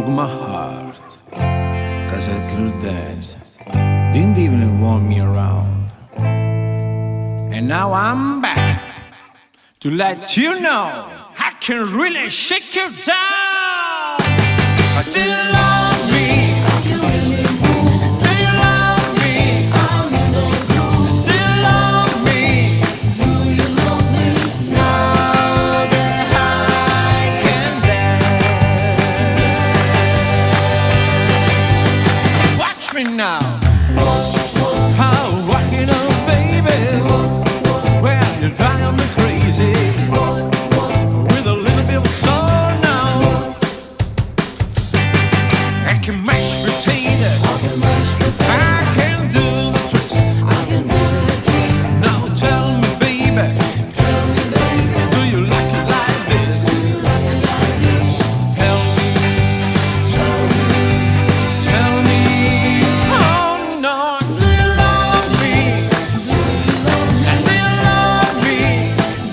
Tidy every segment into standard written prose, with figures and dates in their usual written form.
broke my heart, 'cause I couldn't dance, didn't even want me around. And now I'm back to let you know I can really shake you down. Do you love me? Do you love me? Do you love me? Do you love me? Now that I can dance. Watch me now. How rockin' up, baby. Well, you drive me crazy. With a little bit of soul now. I can mash potatoes. I can do the twist. Now tell me, baby. Do you like it like this? Tell me. Tell me. Oh no. Do you love me? Do you love me? Do you love me?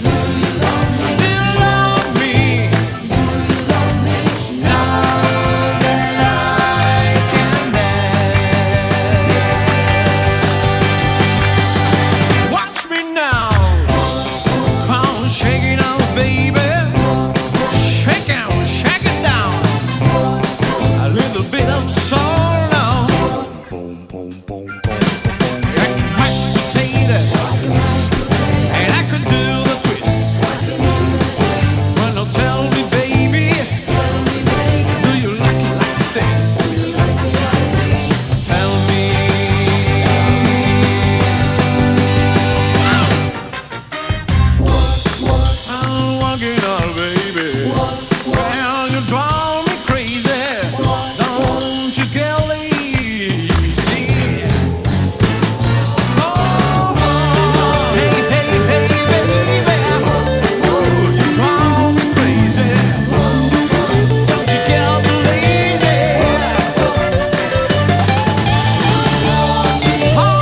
Do you love me? Do you love me? Do you love me? Now that I can dance. Watch me now. Come shake it out, baby. Shake it down. A little bit of soul now. I can mash potatoes, and I could do the twist. Well, now tell me, baby, do you like it like this? Tell me. I'm walking on, baby. Well, you drive me crazy. Don't you get lazy? Oh, hey, hey, hey, baby. Oh, you drive me crazy. Don't you get lazy? Oh,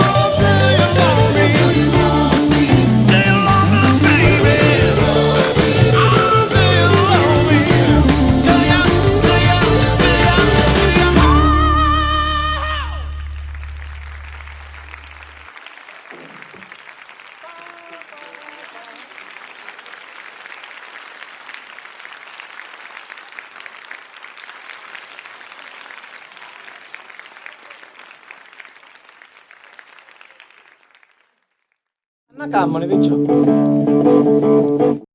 do you love me? Do you love me, baby? Oh, do you love me? Do ya? Nakam oli vittu.